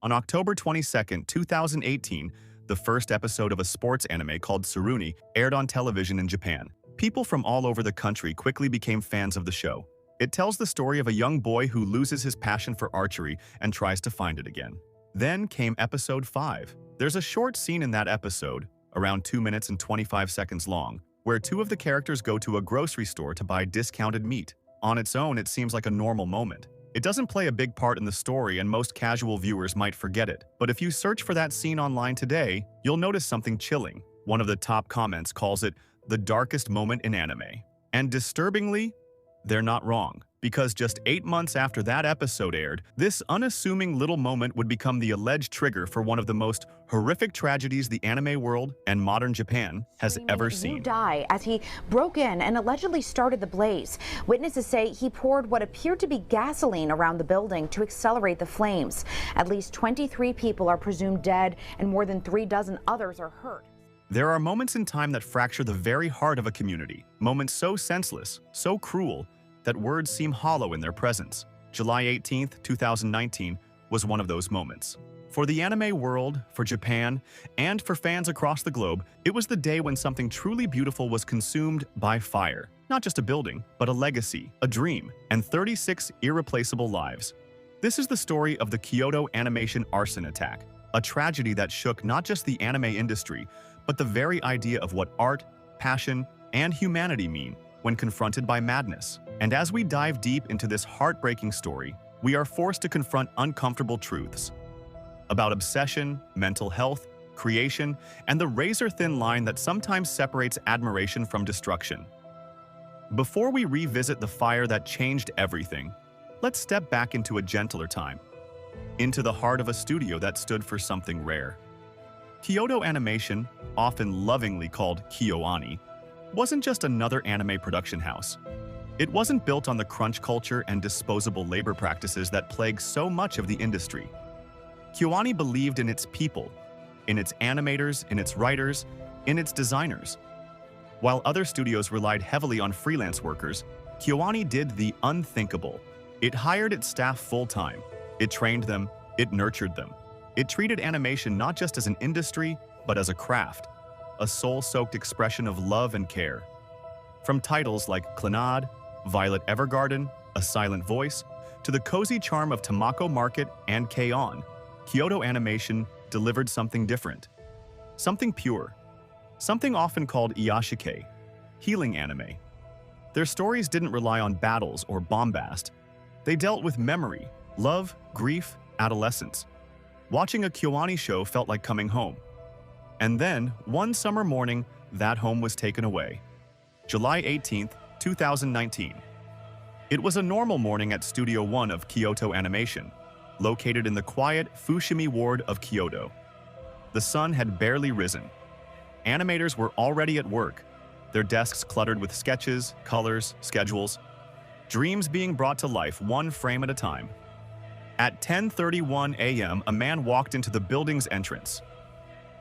On October 22, 2018, the first episode of a sports anime called Tsurune aired on television in Japan. People from all over the country quickly became fans of the show. It tells the story of a young boy who loses his passion for archery and tries to find it again. Then came episode 5. There's a short scene in that episode, around 2 minutes and 25 seconds long, where two of the characters go to a grocery store to buy discounted meat. On its own, it seems like a normal moment. It doesn't play a big part in the story and most casual viewers might forget it. But if you search for that scene online today, you'll notice something chilling. One of the top comments calls it the darkest moment in anime. And disturbingly, they're not wrong. Because just 8 months after that episode aired, this unassuming little moment would become the alleged trigger for one of the most horrific tragedies the anime world and modern Japan has ever seen. You die as he broke in and allegedly started the blaze. Witnesses say he poured what appeared to be gasoline around the building to accelerate the flames. At least 23 people are presumed dead and more than 36 others are hurt. There are moments in time that fracture the very heart of a community. Moments so senseless, so cruel, that words seem hollow in their presence. July 18, 2019 was one of those moments. For the anime world, for Japan, and for fans across the globe, it was the day when something truly beautiful was consumed by fire. Not just a building, but a legacy, a dream, and 36 irreplaceable lives. This is the story of the Kyoto Animation arson attack, a tragedy that shook not just the anime industry, but the very idea of what art, passion, and humanity mean when confronted by madness. And as we dive deep into this heartbreaking story, we are forced to confront uncomfortable truths about obsession, mental health, creation, and the razor-thin line that sometimes separates admiration from destruction. Before we revisit the fire that changed everything, let's step back into a gentler time, into the heart of a studio that stood for something rare. Kyoto Animation, often lovingly called KyoAni, wasn't just another anime production house. It wasn't built on the crunch culture and disposable labor practices that plague so much of the industry. KyoAni believed in its people, in its animators, in its writers, in its designers. While other studios relied heavily on freelance workers, KyoAni did the unthinkable. It hired its staff full-time. It trained them, it nurtured them. It treated animation not just as an industry, but as a craft, a soul-soaked expression of love and care. From titles like Clannad, Violet Evergarden, A Silent Voice, to the cozy charm of Tamako Market and K-On!, Kyoto Animation delivered something different. Something pure. Something often called iyashikei, healing anime. Their stories didn't rely on battles or bombast. They dealt with memory, love, grief, adolescence. Watching a KyoAni show felt like coming home. And then, one summer morning, that home was taken away. July 18, 2019. It was a normal morning at Studio 1 of Kyoto Animation, located in the quiet Fushimi ward of Kyoto. The sun had barely risen. Animators were already at work, their desks cluttered with sketches, colors, schedules, dreams being brought to life one frame at a time. At 10:31 a.m., a man walked into the building's entrance.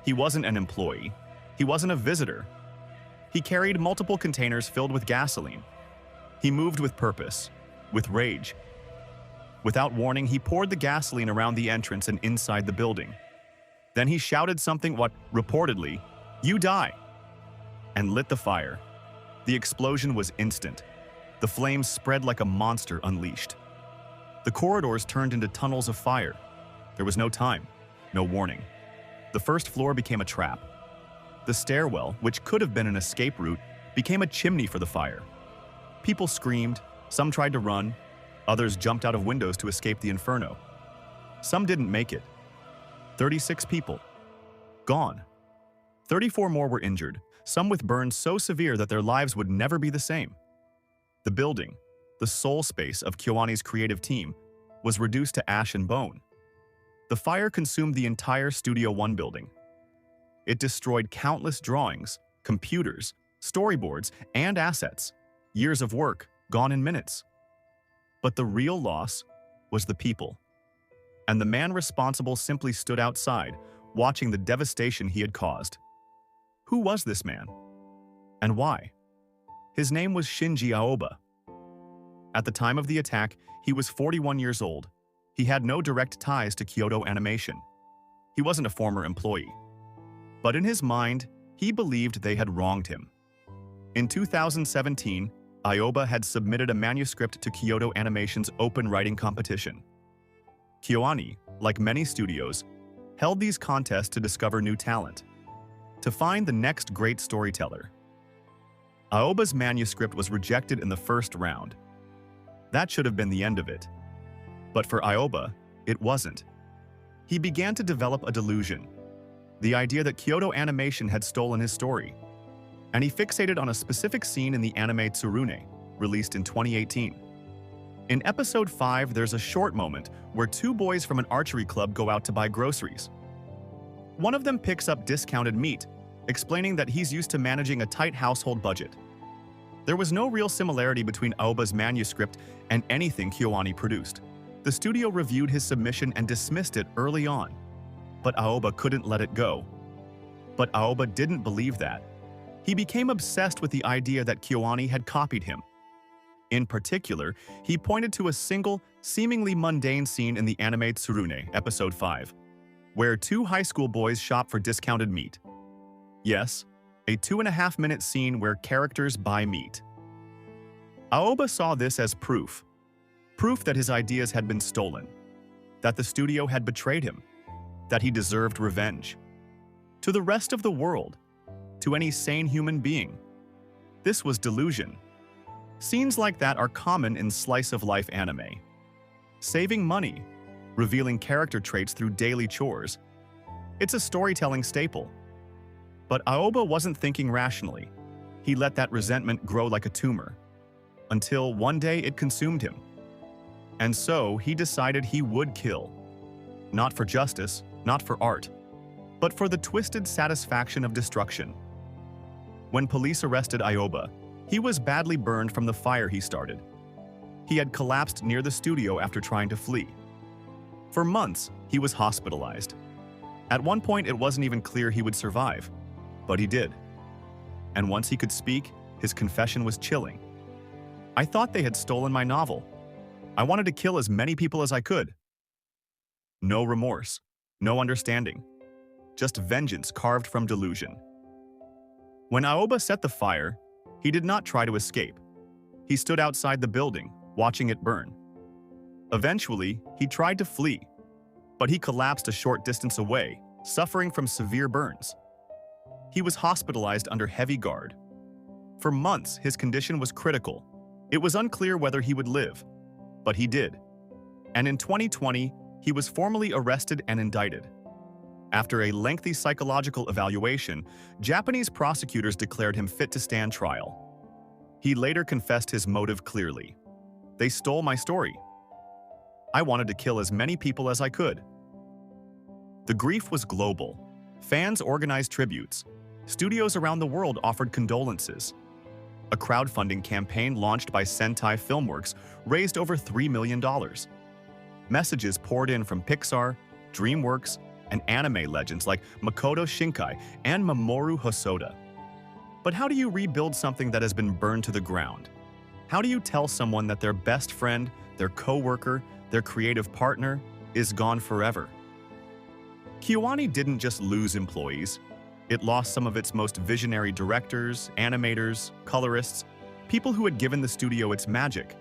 He wasn't an employee. He wasn't a visitor. He carried multiple containers filled with gasoline. He moved with purpose, with rage. Without warning, he poured the gasoline around the entrance and inside the building. Then he shouted something reportedly, "You die!" and lit the fire. The explosion was instant. The flames spread like a monster unleashed. The corridors turned into tunnels of fire. There was no time, no warning. The first floor became a trap. The stairwell, which could have been an escape route, became a chimney for the fire. People screamed, some tried to run, others jumped out of windows to escape the inferno. Some didn't make it. 36 people. Gone. 34 more were injured, some with burns so severe that their lives would never be the same. The building, the soul space of KyoAni's creative team, was reduced to ash and bone. The fire consumed the entire Studio 1 building. It destroyed countless drawings, computers, storyboards, and assets. Years of work, gone in minutes. But the real loss was the people. And the man responsible simply stood outside, watching the devastation he had caused. Who was this man? And why? His name was Shinji Aoba. At the time of the attack, he was 41 years old. He had no direct ties to Kyoto Animation. He wasn't a former employee. But in his mind, he believed they had wronged him. In 2017, Aoba had submitted a manuscript to Kyoto Animation's open writing competition. KyoAni, like many studios, held these contests to discover new talent, to find the next great storyteller. Aoba's manuscript was rejected in the first round. That should have been the end of it. But for Aoba, it wasn't. He began to develop a delusion, the idea that Kyoto Animation had stolen his story, and he fixated on a specific scene in the anime Tsurune, released in 2018. In episode 5, there's a short moment where two boys from an archery club go out to buy groceries. One of them picks up discounted meat, explaining that he's used to managing a tight household budget. There was no real similarity between Aoba's manuscript and anything KyoAni produced. The studio reviewed his submission and dismissed it early on, but Aoba couldn't let it go. But Aoba didn't believe that. He became obsessed with the idea that KyoAni had copied him. In particular, he pointed to a single, seemingly mundane scene in the anime Tsurune, episode 5, where two high school boys shop for discounted meat. Yes, a 2.5-minute scene where characters buy meat. Aoba saw this as proof that his ideas had been stolen, that the studio had betrayed him, that he deserved revenge. To the rest of the world, to any sane human being, this was delusion. Scenes like that are common in slice-of-life anime. Saving money, revealing character traits through daily chores. It's a storytelling staple. But Aoba wasn't thinking rationally. He let that resentment grow like a tumor, until one day it consumed him. And so he decided he would kill. Not for justice, not for art, but for the twisted satisfaction of destruction. When police arrested Aoba, he was badly burned from the fire he started. He had collapsed near the studio after trying to flee. For months, he was hospitalized. At one point, it wasn't even clear he would survive, but he did. And once he could speak, his confession was chilling. I thought they had stolen my novel. I wanted to kill as many people as I could. No remorse, no understanding, just vengeance carved from delusion. When Aoba set the fire, he did not try to escape. He stood outside the building, watching it burn. Eventually, he tried to flee, but he collapsed a short distance away, suffering from severe burns. He was hospitalized under heavy guard. For months, his condition was critical. It was unclear whether he would live, but he did. And in 2020, he was formally arrested and indicted. After a lengthy psychological evaluation, Japanese prosecutors declared him fit to stand trial. He later confessed his motive clearly. They stole my story. I wanted to kill as many people as I could. The grief was global. Fans organized tributes. Studios around the world offered condolences. A crowdfunding campaign launched by Sentai Filmworks raised over $3 million. Messages poured in from Pixar, DreamWorks, and anime legends like Makoto Shinkai and Mamoru Hosoda. But how do you rebuild something that has been burned to the ground? How do you tell someone that their best friend, their co-worker, their creative partner is gone forever? KyoAni didn't just lose employees. It lost some of its most visionary directors, animators, colorists, people who had given the studio its magic.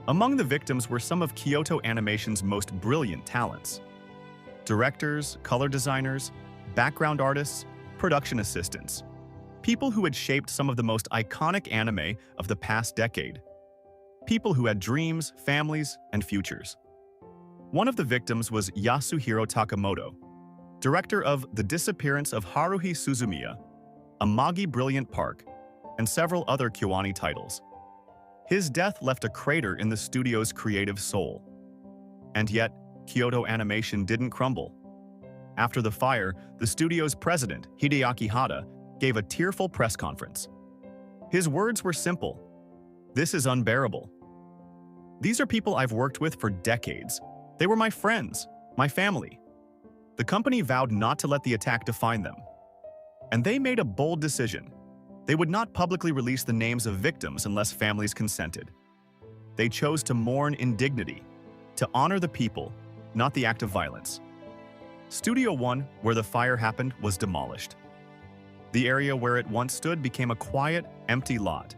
Among the victims were some of Kyoto Animation's most brilliant talents. Directors, color designers, background artists, production assistants. People who had shaped some of the most iconic anime of the past decade. People who had dreams, families, and futures. One of the victims was Yasuhiro Takamoto, director of The Disappearance of Haruhi Suzumiya, Amagi Brilliant Park, and several other KyoAni titles. His death left a crater in the studio's creative soul. And yet, Kyoto Animation didn't crumble. After the fire, the studio's president, Hideaki Hata, gave a tearful press conference. His words were simple: "This is unbearable. These are people I've worked with for decades. They were my friends, my family." The company vowed not to let the attack define them. And they made a bold decision. They would not publicly release the names of victims unless families consented. They chose to mourn in dignity, to honor the people, not the act of violence. Studio One, where the fire happened, was demolished. The area where it once stood became a quiet, empty lot.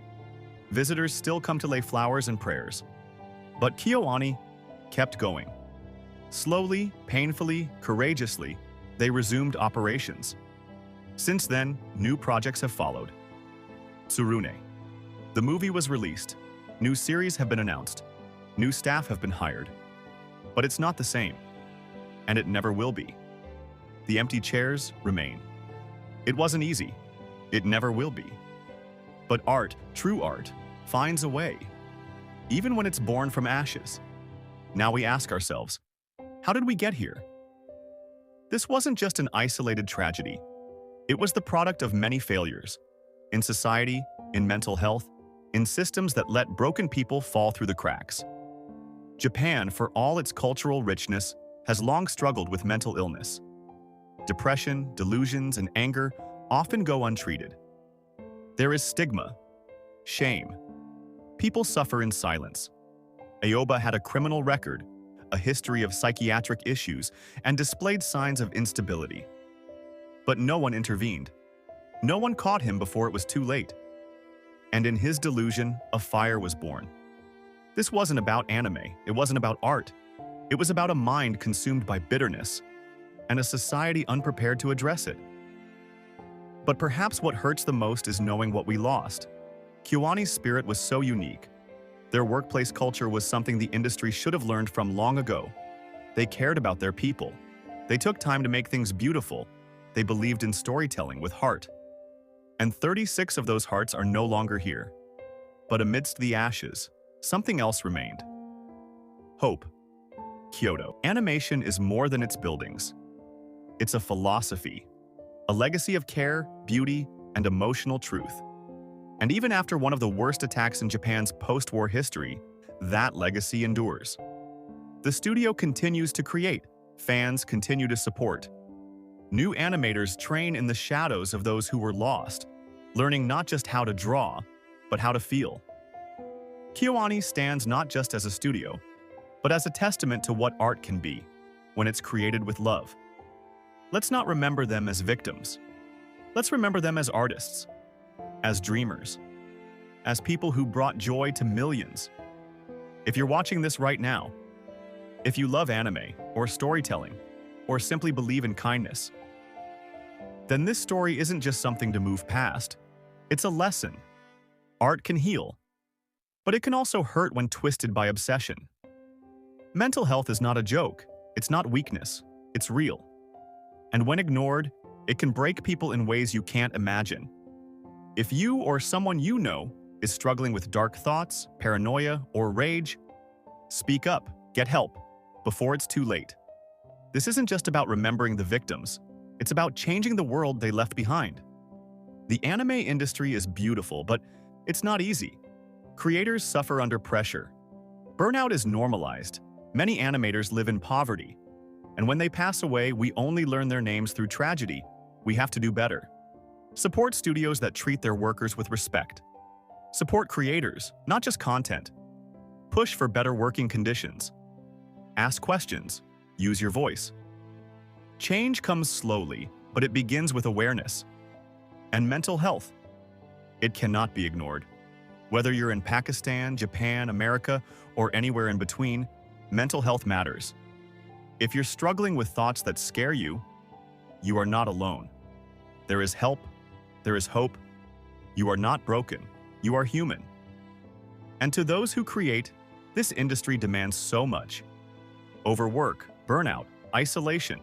Visitors still come to lay flowers and prayers. But Kyoto kept going. Slowly, painfully, courageously, they resumed operations. Since then, new projects have followed. Tsurune. The movie was released. New series have been announced. New staff have been hired. But it's not the same. And it never will be. The empty chairs remain. It wasn't easy. It never will be. But art, true art, finds a way. Even when it's born from ashes. Now we ask ourselves, how did we get here? This wasn't just an isolated tragedy. It was the product of many failures. In society, in mental health, in systems that let broken people fall through the cracks. Japan, for all its cultural richness, has long struggled with mental illness. Depression, delusions, and anger often go untreated. There is stigma, shame. People suffer in silence. Aoba had a criminal record, a history of psychiatric issues, and displayed signs of instability. But no one intervened. No one caught him before it was too late. And in his delusion, a fire was born. This wasn't about anime, it wasn't about art. It was about a mind consumed by bitterness, and a society unprepared to address it. But perhaps what hurts the most is knowing what we lost. Kyoani's spirit was so unique. Their workplace culture was something the industry should have learned from long ago. They cared about their people. They took time to make things beautiful. They believed in storytelling with heart. And 36 of those hearts are no longer here. But amidst the ashes, something else remained. Hope. Kyoto Animation is more than its buildings. It's a philosophy, a legacy of care, beauty, and emotional truth. And even after one of the worst attacks in Japan's post-war history, that legacy endures. The studio continues to create, fans continue to support. New animators train in the shadows of those who were lost, learning not just how to draw, but how to feel. Kyoani stands not just as a studio, but as a testament to what art can be when it's created with love. Let's not remember them as victims. Let's remember them as artists, as dreamers, as people who brought joy to millions. If you're watching this right now, if you love anime or storytelling, or simply believe in kindness, then this story isn't just something to move past. It's a lesson. Art can heal, but it can also hurt when twisted by obsession. Mental health is not a joke. It's not weakness. It's real. And when ignored, it can break people in ways you can't imagine. If you or someone you know is struggling with dark thoughts, paranoia, or rage, speak up, get help, before it's too late. This isn't just about remembering the victims. It's about changing the world they left behind. The anime industry is beautiful, but it's not easy. Creators suffer under pressure. Burnout is normalized. Many animators live in poverty. And when they pass away, we only learn their names through tragedy. We have to do better. Support studios that treat their workers with respect. Support creators, not just content. Push for better working conditions. Ask questions. Use your voice. Change comes slowly, but it begins with awareness. And mental health. It cannot be ignored. Whether you're in Pakistan, Japan, America, or anywhere in between, mental health matters. If you're struggling with thoughts that scare you, you are not alone. There is help. There is hope. You are not broken. You are human. And to those who create, this industry demands so much. Overwork, burnout, isolation.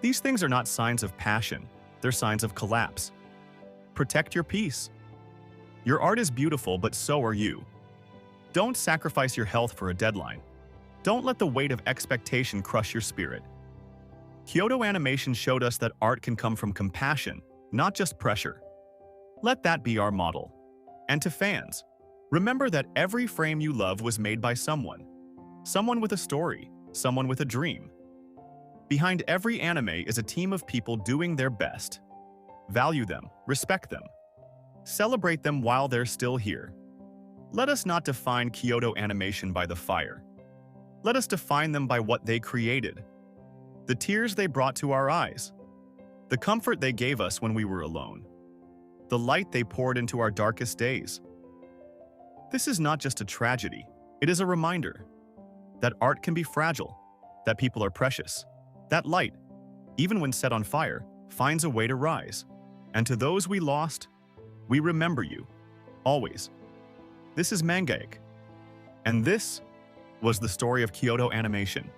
These things are not signs of passion. They're signs of collapse. Protect your peace. Your art is beautiful, but so are you. Don't sacrifice your health for a deadline. Don't let the weight of expectation crush your spirit. Kyoto Animation showed us that art can come from compassion, not just pressure. Let that be our model. And to fans, remember that every frame you love was made by someone. Someone with a story, someone with a dream. Behind every anime is a team of people doing their best. Value them, respect them. Celebrate them while they're still here. Let us not define Kyoto Animation by the fire. Let us define them by what they created. The tears they brought to our eyes. The comfort they gave us when we were alone. The light they poured into our darkest days. This is not just a tragedy. It is a reminder that art can be fragile, that people are precious, that light, even when set on fire, finds a way to rise. And to those we lost, we remember you, always. This is Mangaic, and this was the story of Kyoto Animation.